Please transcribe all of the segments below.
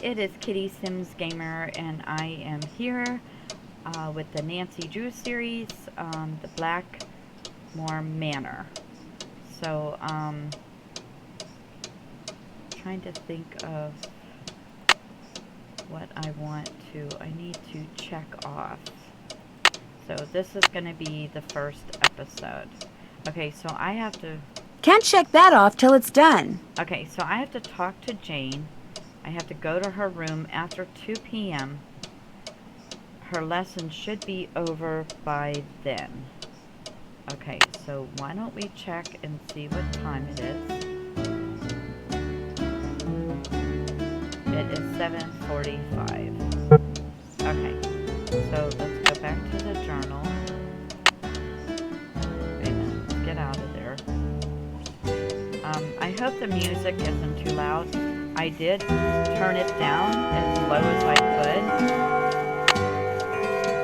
It is Kitty Sims Gamer, and I am here with the Nancy Drew series, the Blackmore Manor. So, trying to think of what I need to check off. So this is going to be the first episode. Okay, so I have to... Can't check that off till it's done. Okay, so I have to talk to Jane. I have to go to her room after 2 p.m. Her lesson should be over by then. Okay, so why don't we check and see what time it is. It is 7:45. Okay, so let's go back to the journal. Wait a minute, let's get out of there. I hope the music isn't too loud. I did turn it down as low as I could.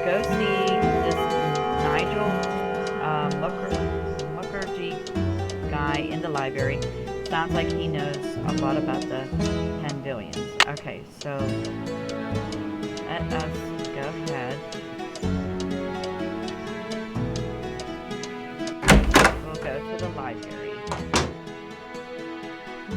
Go see this Nigel Mukherjee guy in the library. Sounds like he knows a lot about the 10 billions. Okay, so let us go ahead. We'll go to the library.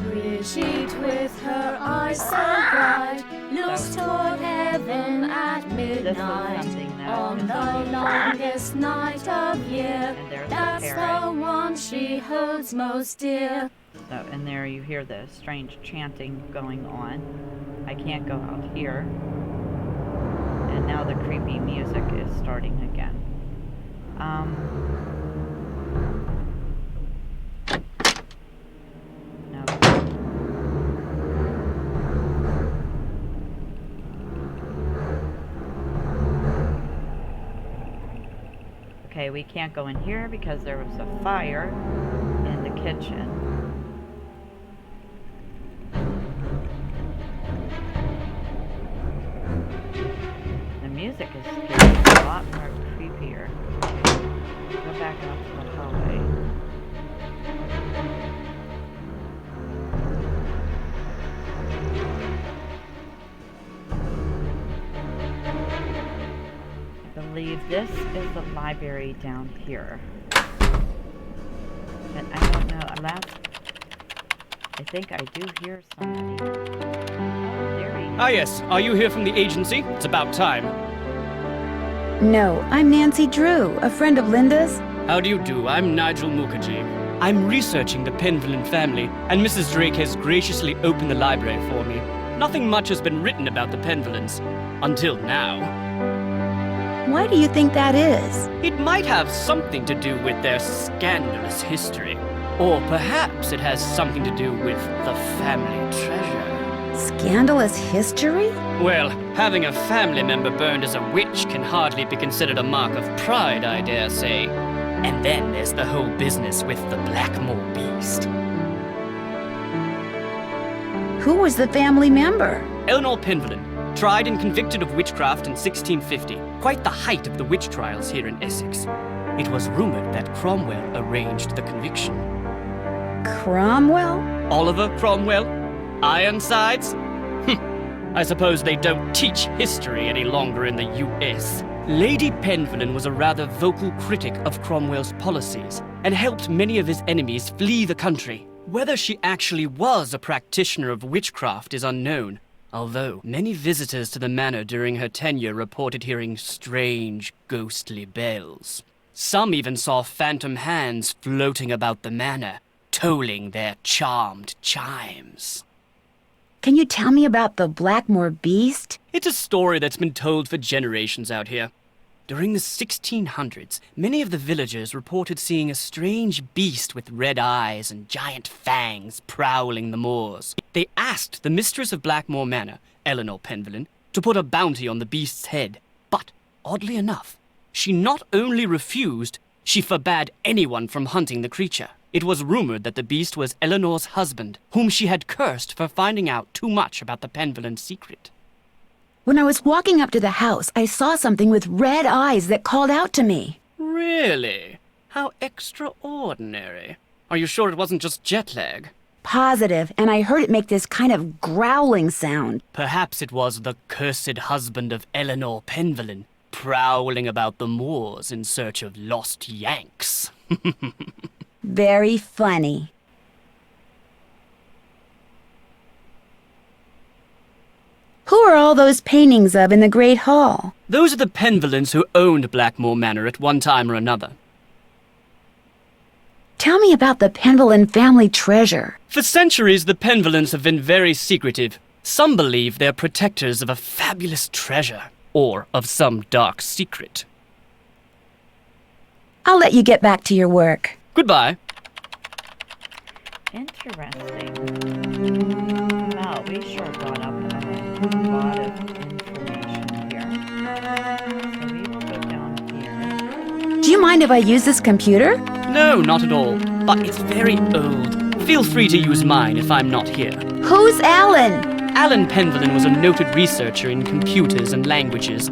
Brigitte with her eyes so bright looks toward heaven at midnight on the longest night of year. That's the one she holds most dear. So, and there you hear the strange chanting going on. I can't go out here. And now the creepy music is starting again. Okay, we can't go in here because there was a fire in the kitchen. The music is getting a lot more creepier. Go back out to the hallway. I believe this is the library down here. But I don't know. I think I do hear somebody. Ah yes, are you here from the agency? It's about time. No, I'm Nancy Drew, a friend of Linda's. How do you do? I'm Nigel Mukherjee. I'm researching the Penvillin family, and Mrs. Drake has graciously opened the library for me. Nothing much has been written about the Penvillins. Until now. Why do you think that is? It might have something to do with their scandalous history. Or perhaps it has something to do with the family treasure. Scandalous history? Well, having a family member burned as a witch can hardly be considered a mark of pride, I dare say. And then there's the whole business with the Blackmore beast. Who was the family member? Eleanor Penvillin, tried and convicted of witchcraft in 1650, quite the height of the witch trials here in Essex. It was rumored that Cromwell arranged the conviction. Cromwell? Oliver Cromwell? Ironsides? I suppose they don't teach history any longer in the U.S. Lady Penvillin was a rather vocal critic of Cromwell's policies and helped many of his enemies flee the country. Whether she actually was a practitioner of witchcraft is unknown, although many visitors to the manor during her tenure reported hearing strange, ghostly bells. Some even saw phantom hands floating about the manor, tolling their charmed chimes. Can you tell me about the Blackmore beast? It's a story that's been told for generations out here. During the 1600s, many of the villagers reported seeing a strange beast with red eyes and giant fangs prowling the moors. They asked the mistress of Blackmore Manor, Eleanor Penvillin, to put a bounty on the beast's head. But, oddly enough, she not only refused, she forbade anyone from hunting the creature. It was rumored that the beast was Eleanor's husband, whom she had cursed for finding out too much about the Penvillen secret. When I was walking up to the house, I saw something with red eyes that called out to me. Really? How extraordinary. Are you sure it wasn't just jet lag? Positive, and I heard it make this kind of growling sound. Perhaps it was the cursed husband of Eleanor Penvillen, prowling about the moors in search of lost Yanks. Very funny. Who are all those paintings of in the Great Hall? Those are the Penvillens who owned Blackmore Manor at one time or another. Tell me about the Penvillen family treasure. For centuries, the Penvillens have been very secretive. Some believe they're protectors of a fabulous treasure, or of some dark secret. I'll let you get back to your work. Goodbye. Interesting. Well, we sure got up a lot of information here. So we will go down here. Do you mind if I use this computer? No, not at all. But it's very old. Feel free to use mine if I'm not here. Who's Alan? Alan Penvillen was a noted researcher in computers and languages.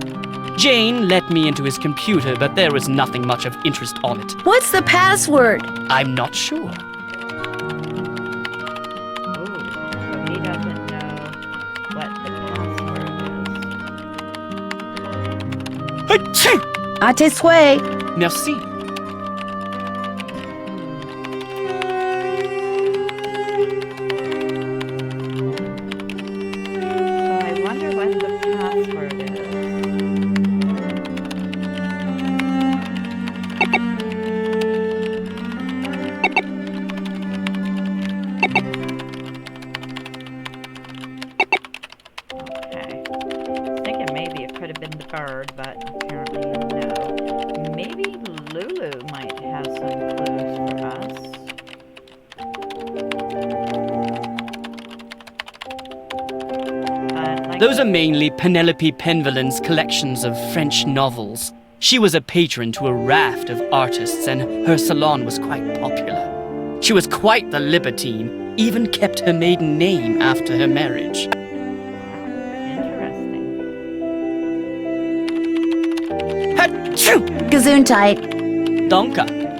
Jane let me into his computer, but there was nothing much of interest on it. What's the password? I'm not sure. Oh, so he doesn't know what the password is. Achoo! À tes souhaits. Merci. So I wonder what the password is. Okay. I was thinking maybe it could have been the bird, but apparently no. Maybe Lulu might have some clues for us. But like Those are mainly Penelope Penvillen's collections of French novels. She was a patron to a raft of artists, and her salon was quite popular. She was quite the libertine, even kept her maiden name after her marriage. interesting. Achoo! Gesundheit. Danke. So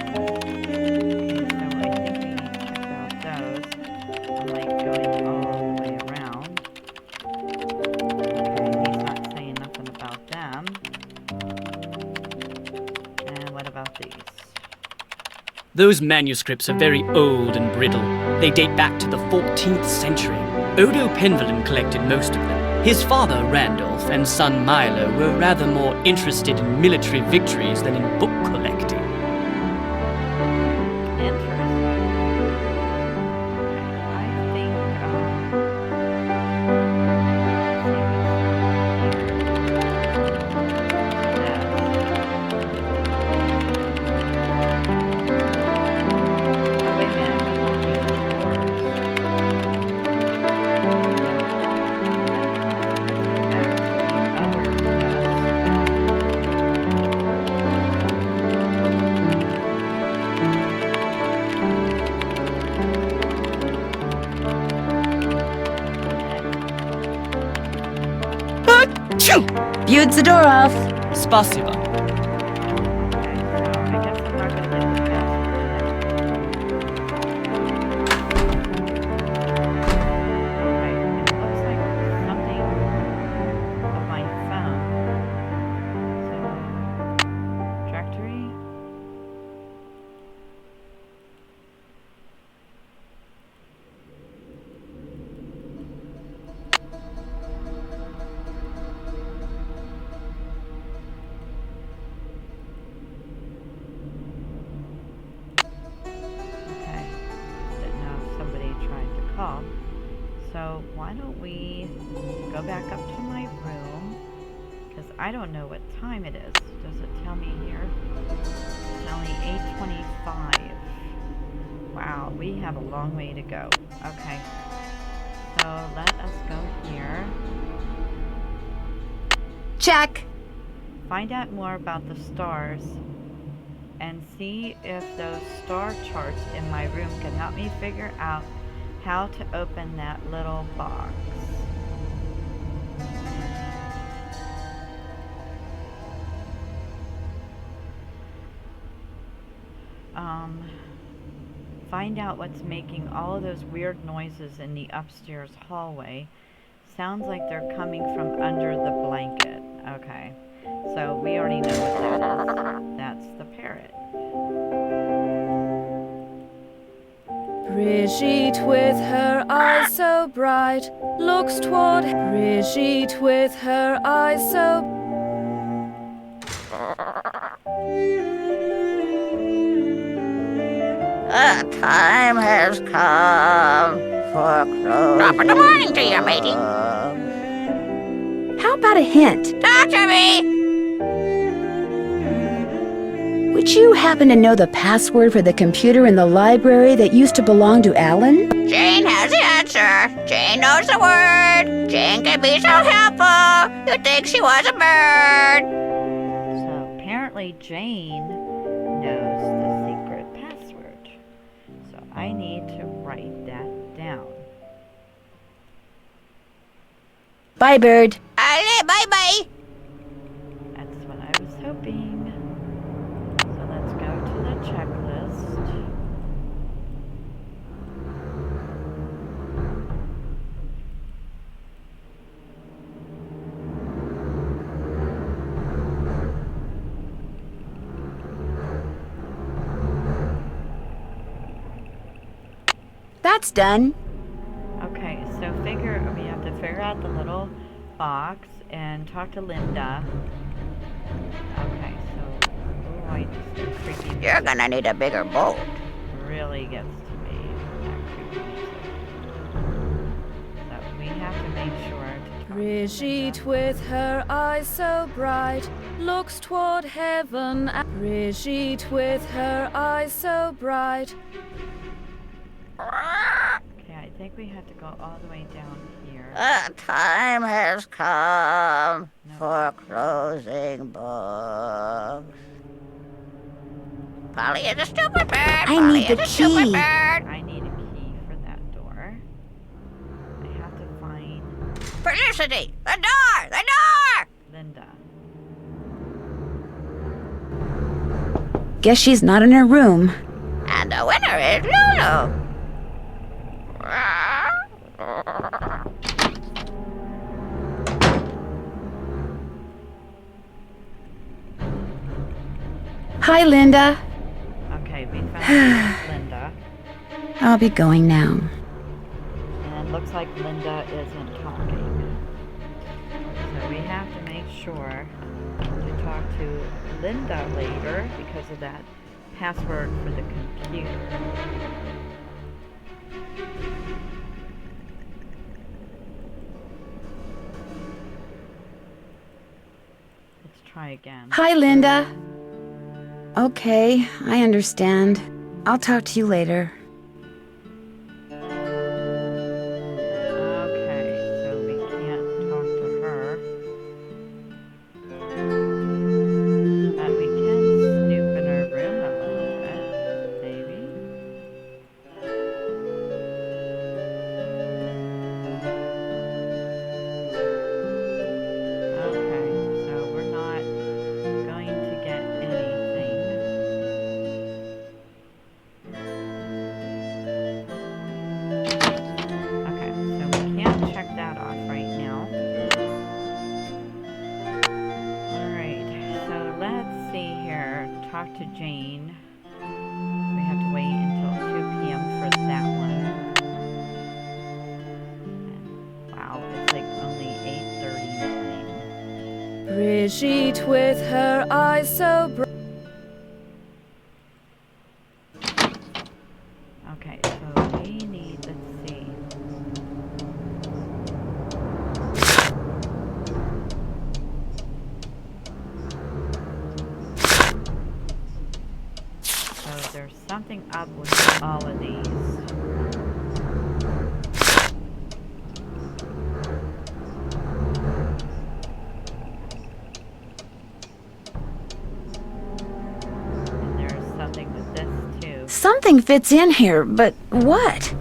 I think we checked out those. I'm like going all the way around. Okay, he's not saying nothing about them. And what about these? Those manuscripts are very old and brittle. They date back to the 14th century. Odo Penvillen collected most of them. His father, Randolph, and son Milo were rather more interested in military victories than in book collecting. Interesting. Okay, I think, oh, wait a minute, we want these Achoo! Viewed the door off. Spasiba. Okay, so I guess I'm not gonna get the okay, it looks like something of my phone. So, directory. Okay, didn't know if somebody tried to call. So why don't we go back up to my room? Because I don't know what time it is. Does it tell me here? It's only 8:25. Wow, we have a long way to go. Okay. So let us go here. Check. Find out more about the stars and see if those star charts in my room can help me figure out how to open that little box. Find out what's making all of those weird noises in the upstairs hallway. Sounds like they're coming from under the blanket. Okay, so we already know what that is. That's the parrot. Brigitte with her eyes so bright looks toward Brigitte with her eyes so The time has come for closing. Top of the morning to you, matey. How about a hint? Talk to me! Would you happen to know the password for the computer in the library that used to belong to Alan? Jane has the answer. Jane knows the word. Jane can be so helpful. You'd think she was a bird. So apparently Jane knows the secret password. So I need to write that down. Bye, Bird. Bye-bye. That's what I was hoping. So let's go to the checklist. That's done. Okay, so we have to figure out the little box and talk to Linda. Okay, so I just creepy. You're gonna need a bigger boat. Really gets to me. That creepy music. So we have to make sure to talk to Brigitte Linda. with her eyes so bright looks toward heaven. Brigitte with her eyes so bright. Okay, I think we have to go all the way down here. The time has come No. for closing books. Polly is a stupid bird. I Polly need the is a stupid key. bird. I need a key for that door. I have to find Felicity, the door, the door. Linda. Guess she's not in her room. And the winner is Lulu. Hi, Linda. Okay, we found Linda. I'll be going now. And it looks like Linda isn't talking. So we have to make sure to talk to Linda later because of that password for the computer. Let's try again. Hi, Linda. Okay, I understand. I'll talk to you later. Okay, so we can't talk to her. But we can snoop in her room a little bit, maybe. Okay, so we're not going to get anything. Okay, so we can't check that off right now. Alright, so let's see here. Talk to Jane. We have to wait until 2 p.m. for that one. And, wow, it's like only 8:39. Brigitte with her eyes so bright. Okay, so we need, let's see. So there's something up with that all of these. And there's something with this too. Something fits in here, but what? So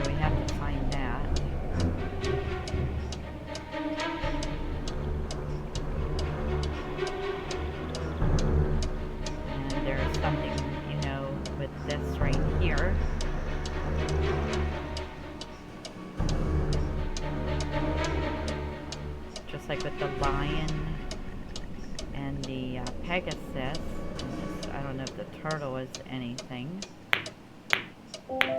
we have to find that. And there's something, you know, with this right here. Just like with the lion and the Pegasus. I don't know if the turtle is anything. Okay,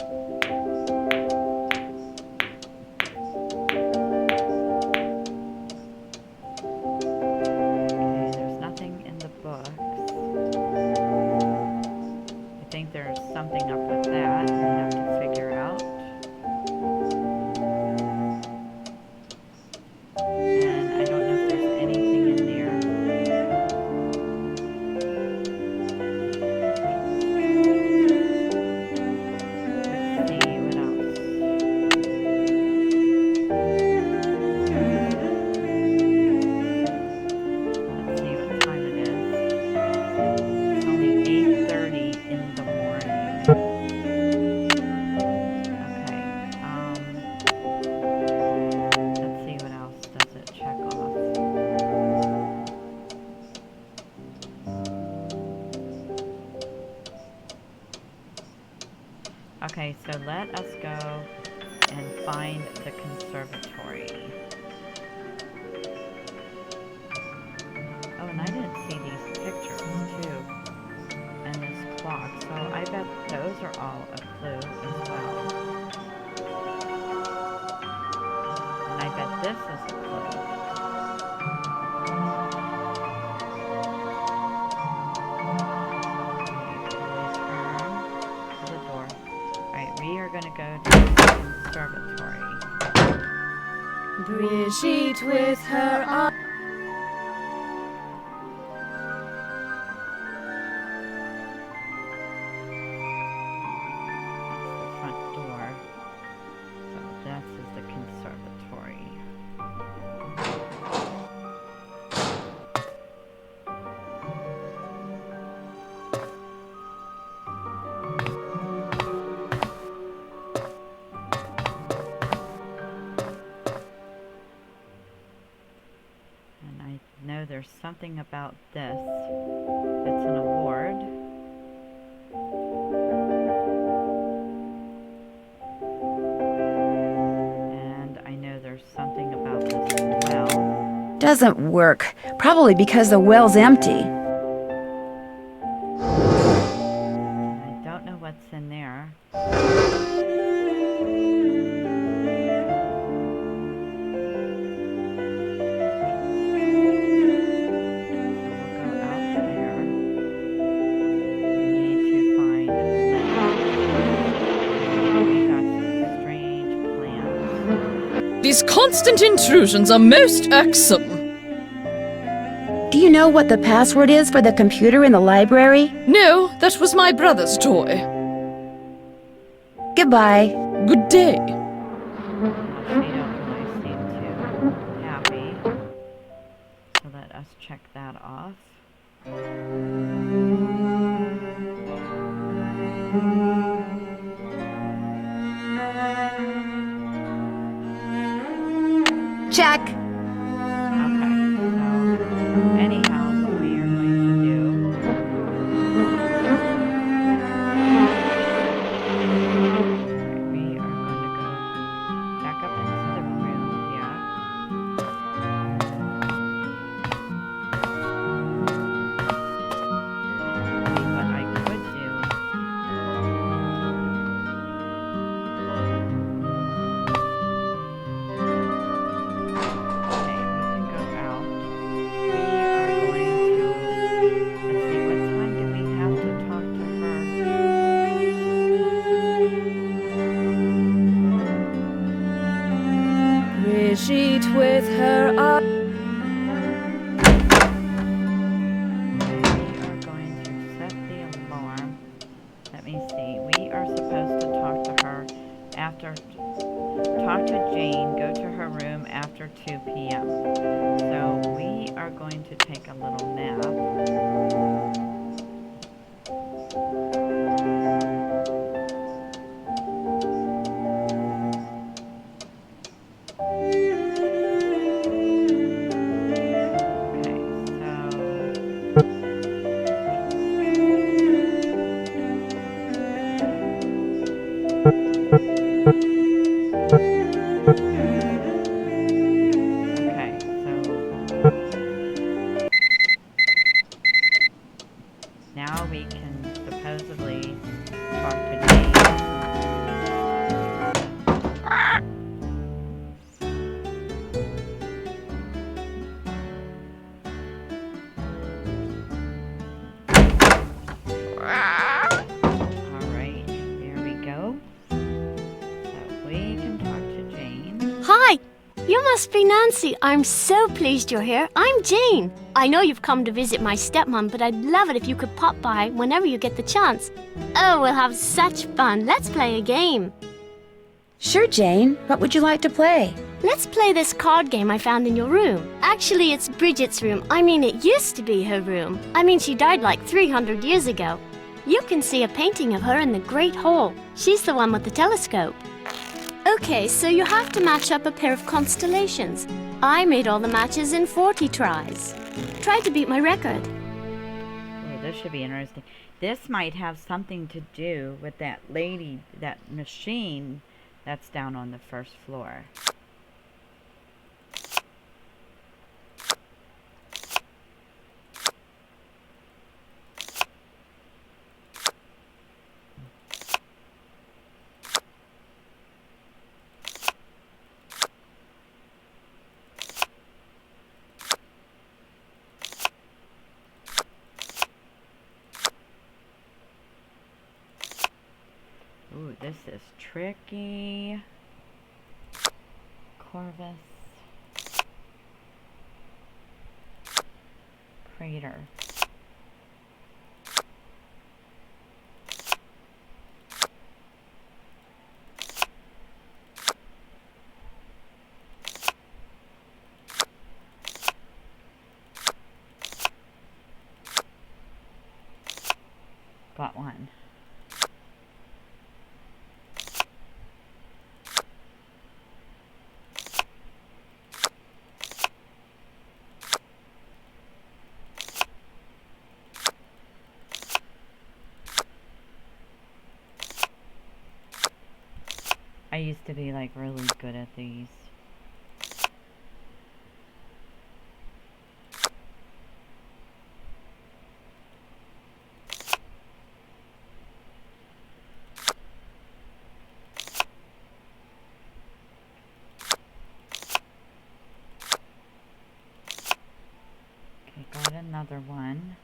there's nothing in the books. I think there's something up with that we have to figure out. And I don't know if there's anything in there. Let's see, what else? Let's see what time it is. It's only 8:30 in the morning. Okay, let's see what else does it check off. Okay, so let us go and find the conservatory. Oh, and I didn't see these pictures too, and this clock, so I bet those are all a clue as well. And I bet this is a clue. Return to the door. Alright, we are gonna go to the conservatory. Brigitte with her eyes. That's the front door. So this is the conservatory. And I know there's something about this. It's an award. And I know there's something about this well. Doesn't work. Probably because the well's empty. I don't know what's in there. We'll go out there. We need to find we got some strange plants. These constant intrusions are most irksome. Do you know what the password is for the computer in the library? No, that was my brother's toy. Goodbye. Good day. She don't really seem too happy. So let us check that off. Check. Okay, so anyhow, what we are going to do we are going to go back up into the room, yeah. See what I could do. Okay, we can go out. We are going to, let's see, what time do we have to talk to her? Brigitte with her eyes. We are going to set the alarm. Let me see. We talk to Jane, go to her room after 2 p.m. So we are going to take a little nap. Now we can supposedly talk to Jane. Alright, there we go. So we can talk to Jane. Hi! You must be Nancy. I'm so pleased you're here. I'm Jane. I know you've come to visit my stepmom, but I'd love it if you could pop by whenever you get the chance. Oh, we'll have such fun. Let's play a game. Sure, Jane. What would you like to play? Let's play this card game I found in your room. Actually, it's Bridget's room. I mean, it used to be her room. I mean, she died like 300 years ago. You can see a painting of her in the Great Hall. She's the one with the telescope. Okay, so you have to match up a pair of constellations. I made all the matches in 40 tries. Try to beat my record. Oh, this should be interesting. This might have something to do with that lady, that machine that's down on the first floor. Ooh, this is tricky. Corvus. Crater. Got one. I used to be like really good at these. Okay, got another one.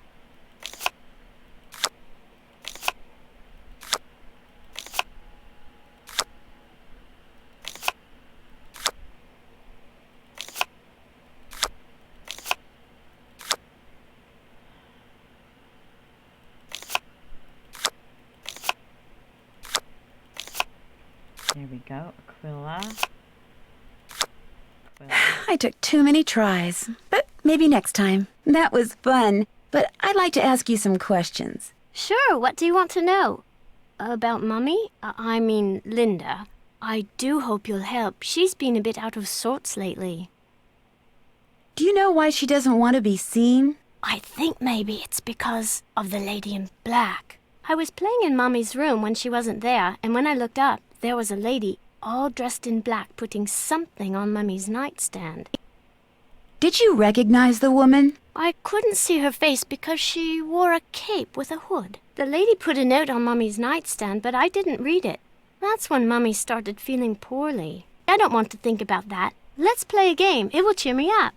There we go, Aquila. I took too many tries, but maybe next time. That was fun, but I'd like to ask you some questions. Sure, what do you want to know? About Mummy? I mean, Linda. I do hope you'll help. She's been a bit out of sorts lately. Do you know why she doesn't want to be seen? I think maybe it's because of the lady in black. I was playing in Mummy's room when she wasn't there, and when I looked up, there was a lady all dressed in black putting something on Mummy's nightstand. Did you recognize the woman? I couldn't see her face because she wore a cape with a hood. The lady put a note on Mummy's nightstand, but I didn't read it. That's when Mummy started feeling poorly. I don't want to think about that. Let's play a game. It will cheer me up.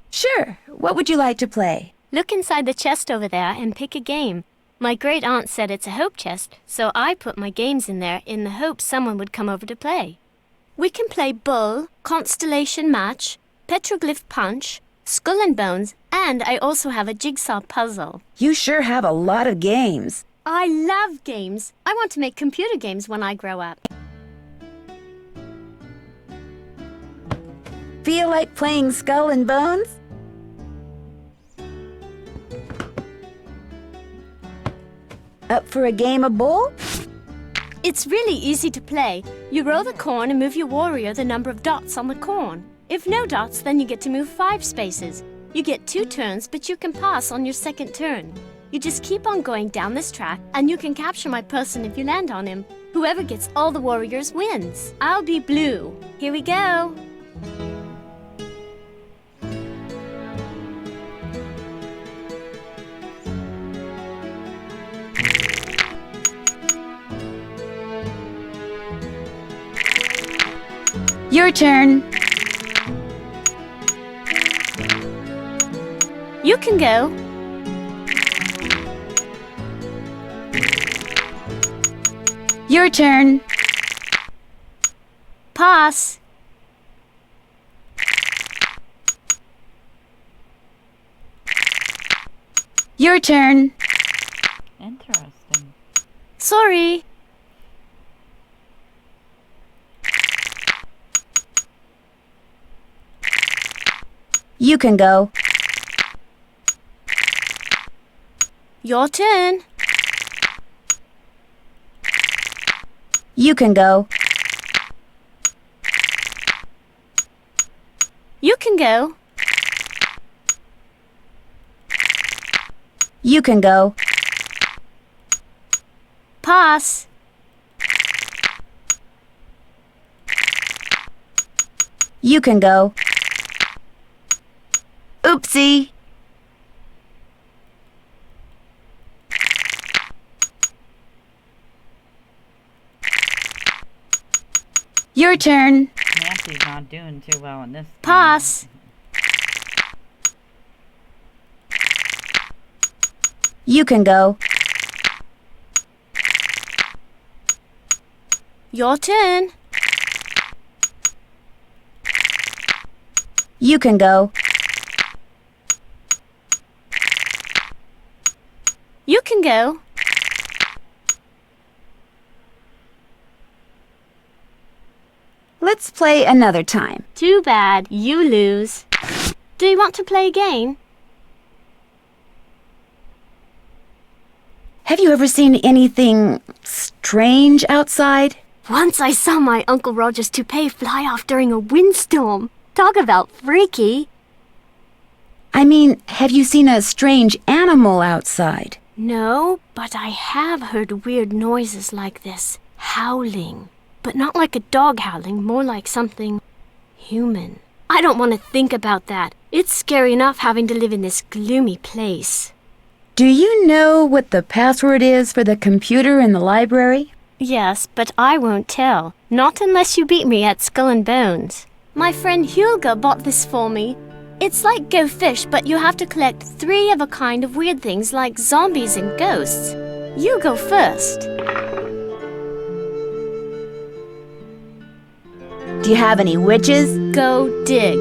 Sure. What would you like to play? Look inside the chest over there and pick a game. My great-aunt said it's a hope chest, so I put my games in there in the hope someone would come over to play. We can play Bull, Constellation Match, Petroglyph Punch, Skull and Bones, and I also have a jigsaw puzzle. You sure have a lot of games. I love games. I want to make computer games when I grow up. Feel like playing Skull and Bones? Up for a game of bull? It's really easy to play. You roll the corn and move your warrior the number of dots on the corn. If no dots, then you get to move 5 spaces. You get 2 turns, but you can pass on your second turn. You just keep on going down this track, and you can capture my person if you land on him. Whoever gets all the warriors wins. I'll be blue. Here we go. Your turn. You can go. Your turn. Pass. Your turn. Interesting. Sorry. You can go. Your turn. You can go. You can go. You can go. Pass. You can go. Oopsie. Your turn. Nancy's not doing too well in this game. Pass. You can go. Your turn. You can go. You can go. Let's play another time. Too bad. You lose. Do you want to play again? Have you ever seen anything strange outside? Once I saw my Uncle Roger's toupee fly off during a windstorm. Talk about freaky. I mean, have you seen a strange animal outside? No, but I have heard weird noises like this. Howling. But not like a dog howling, more like something human. I don't want to think about that. It's scary enough having to live in this gloomy place. Do you know what the password is for the computer in the library? Yes, but I won't tell. Not unless you beat me at Skull and Bones. My friend Hulga bought this for me. It's like Go Fish, but you have to collect 3 of a kind of weird things like zombies and ghosts. You go first. Do you have any witches? Go dig.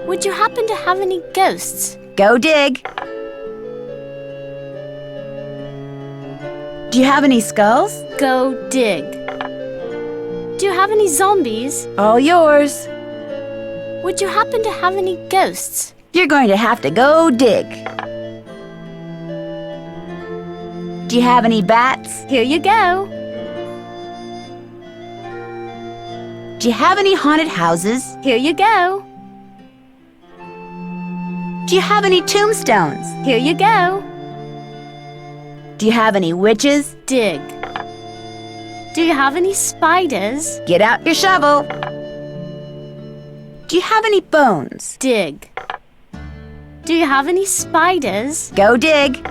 Would you happen to have any ghosts? Go dig. Do you have any skulls? Go dig. Do you have any zombies? All yours. Would you happen to have any ghosts? You're going to have to go dig. Do you have any bats? Here you go. Do you have any haunted houses? Here you go. Do you have any tombstones? Here you go. Do you have any witches? Dig. Do you have any spiders? Get out your shovel. Do you have any bones? Dig. Do you have any spiders? Go dig.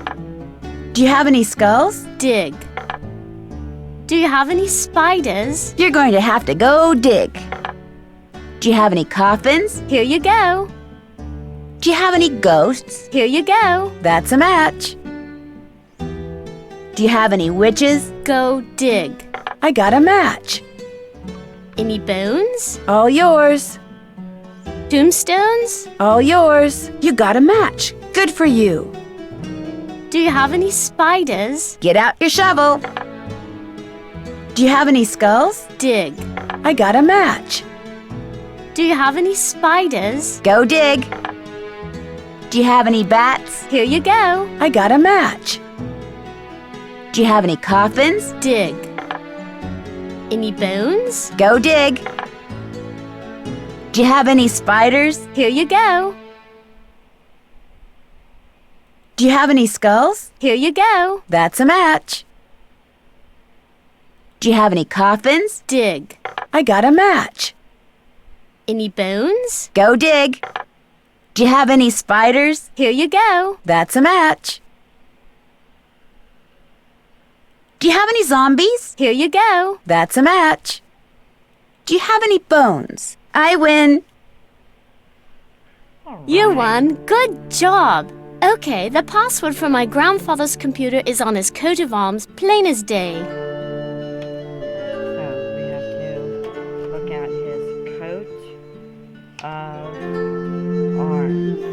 Do you have any skulls? Dig. Do you have any spiders? You're going to have to go dig. Do you have any coffins? Here you go. Do you have any ghosts? Here you go. That's a match. Do you have any witches? Go dig. I got a match. Any bones? All yours. Tombstones? All yours. You got a match. Good for you. Do you have any spiders? Get out your shovel. Do you have any skulls? Dig. I got a match. Do you have any spiders? Go dig. Do you have any bats? Here you go. I got a match. Do you have any coffins? Dig. Any bones? Go dig. Do you have any spiders? Here you go. Do you have any skulls? Here you go. That's a match. Do you have any coffins? Dig. I got a match. Any bones? Go dig. Do you have any spiders? Here you go. That's a match. Do you have any zombies? Here you go. That's a match. Do you have any bones? I win. You won. Good job. Okay, the password for my grandfather's computer is on his coat of arms, plain as day. So we have to look at his coat of arms.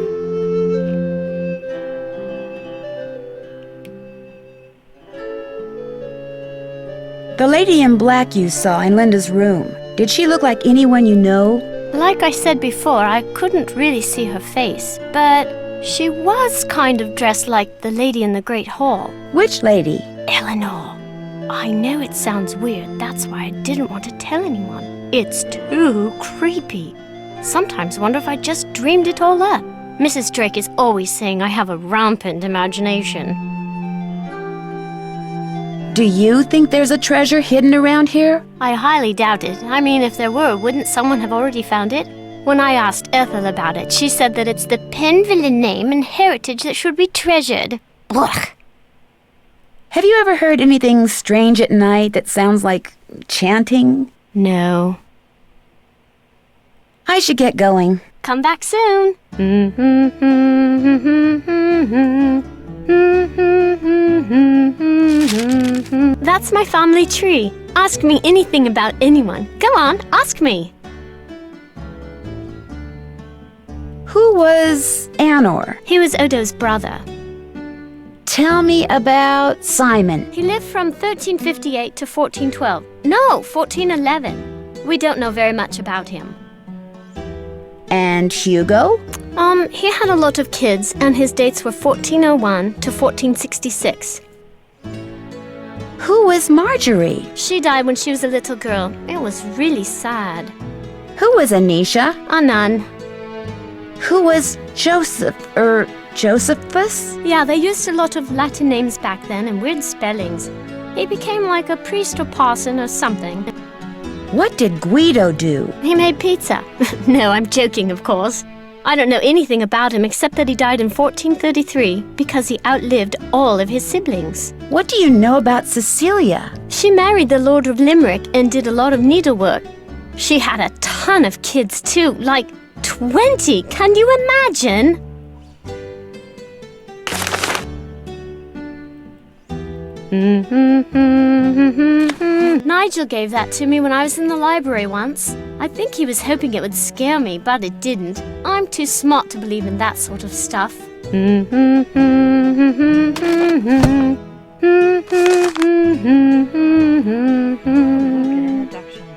The lady in black you saw in Linda's room, did she look like anyone you know? Like I said before, I couldn't really see her face, but she was kind of dressed like the lady in the Great Hall. Which lady? Eleanor. I know it sounds weird, that's why I didn't want to tell anyone. It's too creepy. Sometimes wonder if I just dreamed it all up. Mrs. Drake is always saying I have a rampant imagination. Do you think there's a treasure hidden around here? I highly doubt it. I mean, if there were, wouldn't someone have already found it? When I asked Ethel about it, she said that it's the Penville name and heritage that should be treasured. Ugh. Have you ever heard anything strange at night that sounds like chanting? No. I should get going. Come back soon. That's my family tree. Ask me anything about anyone. Come on, ask me. Who was Anor? He was Odo's brother. Tell me about Simon. He lived from 1358 to 1412. No, 1411. We don't know very much about him. And Hugo? He had a lot of kids, and his dates were 1401 to 1466. Who was Marjorie? She died when she was a little girl. It was really sad. Who was Anisha? A nun. Who was Josephus? Yeah, they used a lot of Latin names back then and weird spellings. He became like a priest or parson or something. What did Guido do? He made pizza. No, I'm joking, of course. I don't know anything about him except that he died in 1433 because he outlived all of his siblings. What do you know about Cecilia? She married the Lord of Limerick and did a lot of needlework. She had a ton of kids too, like 20. Can you imagine? Nigel gave that to me when I was in the library once. I think he was hoping it would scare me, but it didn't. I'm too smart to believe in that sort of stuff. Introduction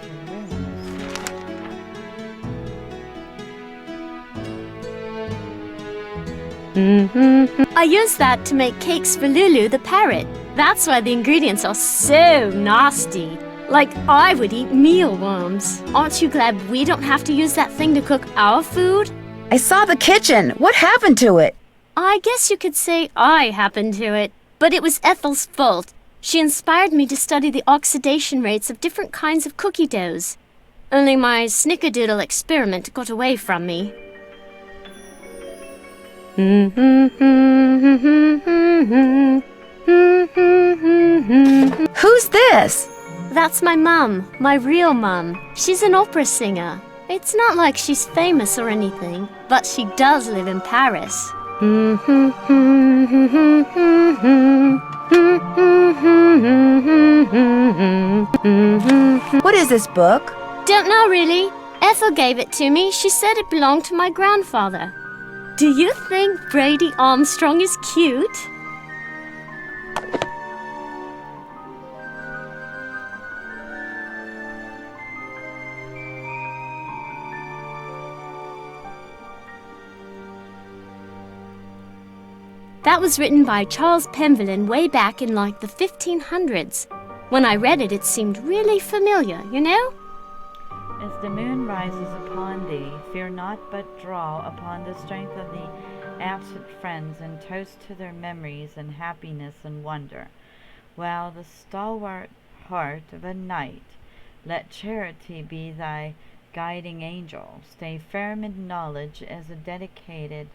to runes. I used that to make cakes for Lulu the parrot. That's why the ingredients are so nasty. Like I would eat mealworms. Aren't you glad we don't have to use that thing to cook our food? I saw the kitchen. What happened to it? I guess you could say I happened to it. But it was Ethel's fault. She inspired me to study the oxidation rates of different kinds of cookie doughs. Only my snickerdoodle experiment got away from me. Who's this? That's my mum, my real mum. She's an opera singer. It's not like she's famous or anything, but she does live in Paris. What is this book? Don't know really. Ethel gave it to me. She said it belonged to my grandfather. Do you think Brady Armstrong is cute? That was written by Charles Penvillin way back in like the 1500s. When I read it, it seemed really familiar, you know? As the moon rises upon thee, fear not but draw upon the strength of the absent friends and toast to their memories and happiness and wonder. While the stalwart heart of a knight, let charity be thy guiding angel. Stay firm in knowledge as a dedicated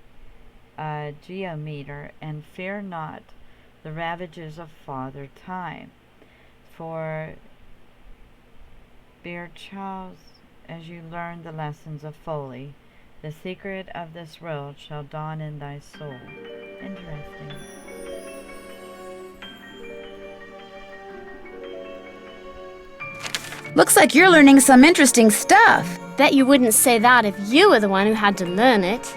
geometer, and fear not the ravages of Father Time. For bear Charles, as you learn the lessons of folly, the secret of this world shall dawn in thy soul. Interesting. Looks like you're learning some interesting stuff. Bet you wouldn't say that if you were the one who had to learn it.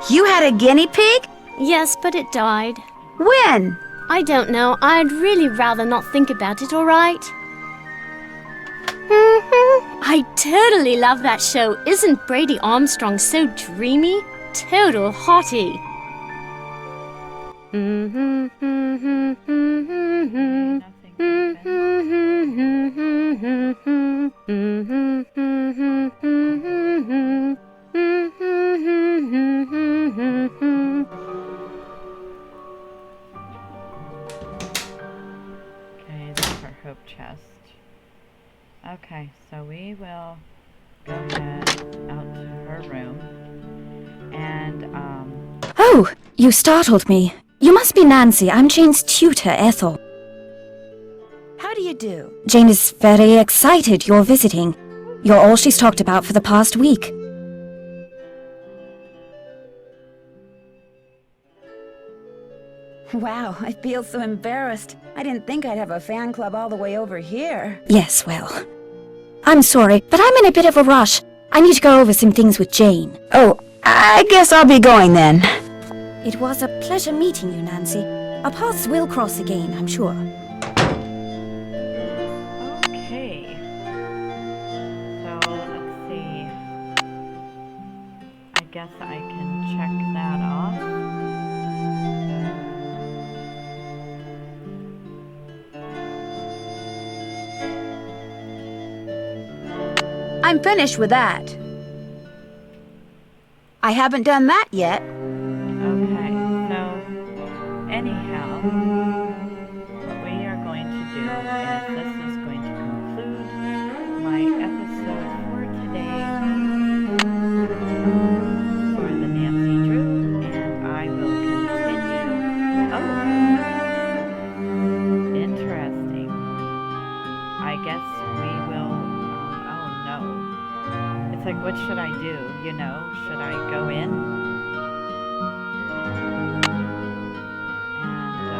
You had a guinea pig? Yes, but it died. When? I don't know. I'd really rather not think about it, all right? I totally love that show. Isn't Brady Armstrong so dreamy? Total hottie. Okay, that's our hope chest. Okay, so we will go ahead out to her room and Oh, you startled me. You must be Nancy. I'm Jane's tutor, Ethel. How do you do? Jane is very excited you're visiting. You're all she's talked about for the past week. Wow, I feel so embarrassed. I didn't think I'd have a fan club all the way over here. Yes, well. I'm sorry, but I'm in a bit of a rush. I need to go over some things with Jane. Oh, I guess I'll be going then. It was a pleasure meeting you, Nancy. Our paths will cross again, I'm sure. okay. So let's see. I guess I can check that off. I'm finished with that. I haven't done that yet. Okay, so anyhow, what we are going to do is this is going to conclude my episode for today for the Nancy Drew, and I will continue. Oh, interesting. I guess we will, oh no. It's like, what should I do, you know? Should I go in?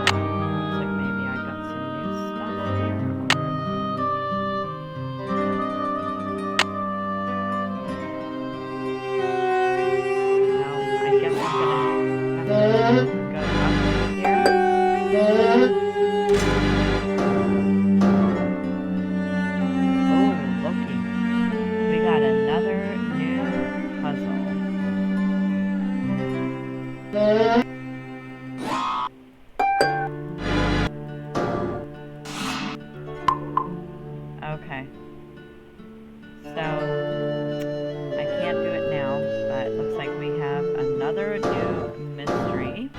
Looks like maybe I got some new stuff here. No, I guess I'm gonna have to go up here. Oh, looky. We got another new puzzle. Okay. So, I can't do it now, but it looks like we have another new mystery.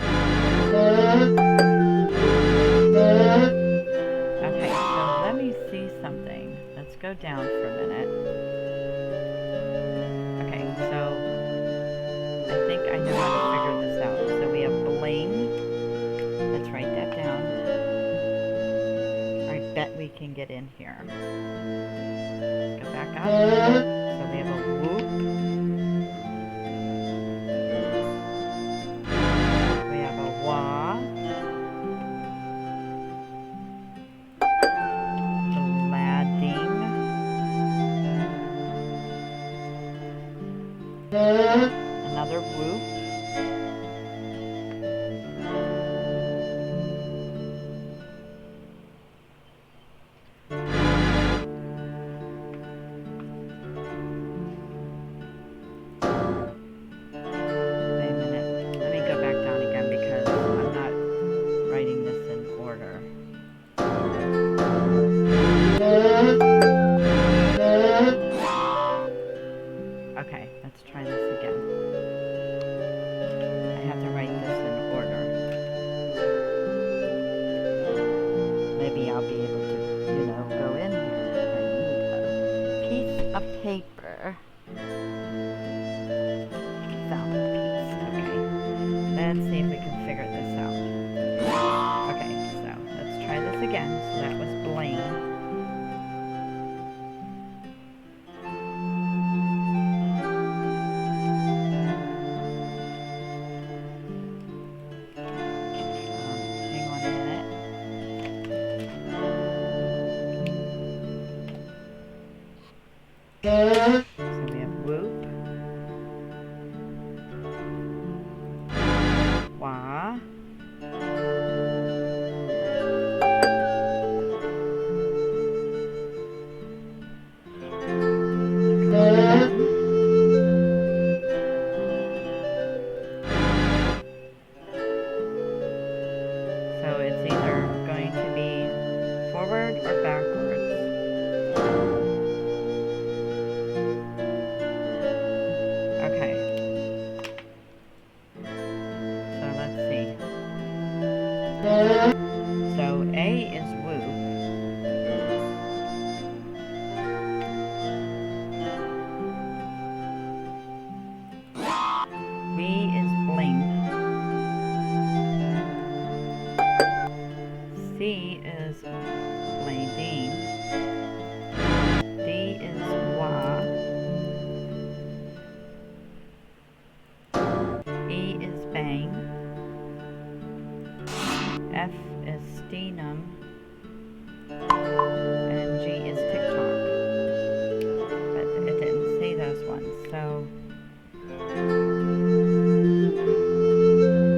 Okay, so let me see something. Let's go down for a minute. Okay, so I think I know how to figure this out. So we have bling. Let's write that down. I bet we can get in here. Go back up. So we have a whoop. We have a wah. Gladding. Another whoop. let's try this again. I have to write this in order. Maybe I'll be able to, you know, go in here. I need a piece of paper. Found a piece. Okay. Let's see if we can figure this out. Okay, so let's try this again. So that was Blaine. Hang on a minute. So we have Whoop. Wah. So it's either going to be forward or backwards. Okay. So let's see. So A is Whoop. B is Blink. C is Blading. D is Wah. E is Bang. F is Steenum. And G is TikTok. But it didn't say those ones, so.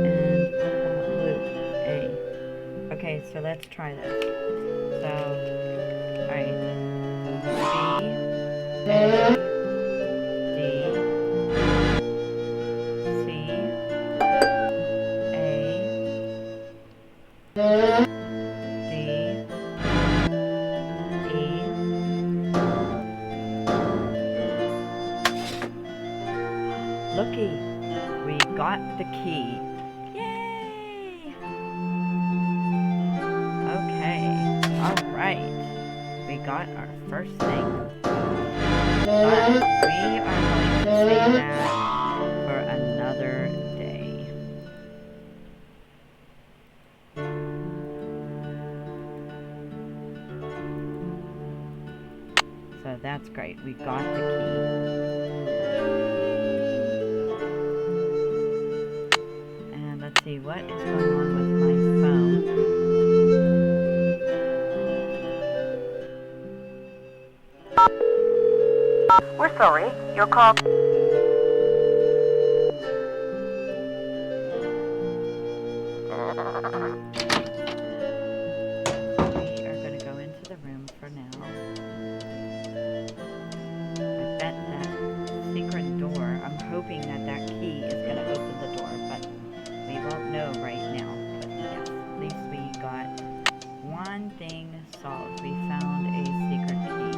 And what about Whoop? A. Okay, so let's try this. So, alright. B, A, D, C, A, D, E. Looky, we got the key. Yay! Okay, alright. We got our first thing. But we are going to save that for another day. So that's great. We got the key. And let's see what is going on with my phone. We're sorry, your call. We are going to go into the room for now. I bet that secret door, I'm hoping that that key is going to open the door, but we won't know right now. But yes, at least we got one thing solved. We found a secret key.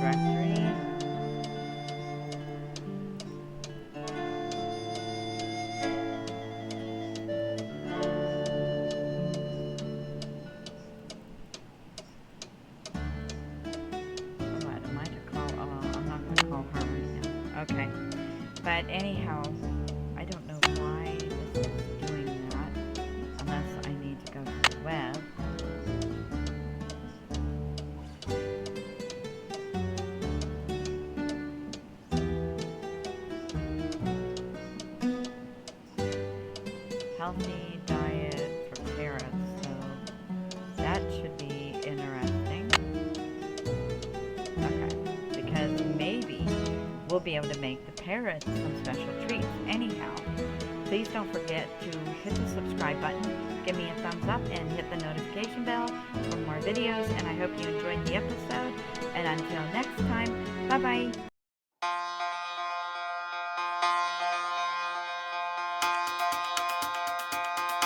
Directory. What am I to call? Oh, I'm not going to call her right now. Okay. But anyhow, I don't know why this is doing that, unless I need to go to the web. Healthy diet for parrots, so that should be interesting. Okay, because maybe we'll be able to make the parrots some special treats. Anyhow, please don't forget to hit the subscribe button, give me a thumbs up, and hit the notification bell for more videos. And I hope you enjoyed the episode. And until next time, bye-bye.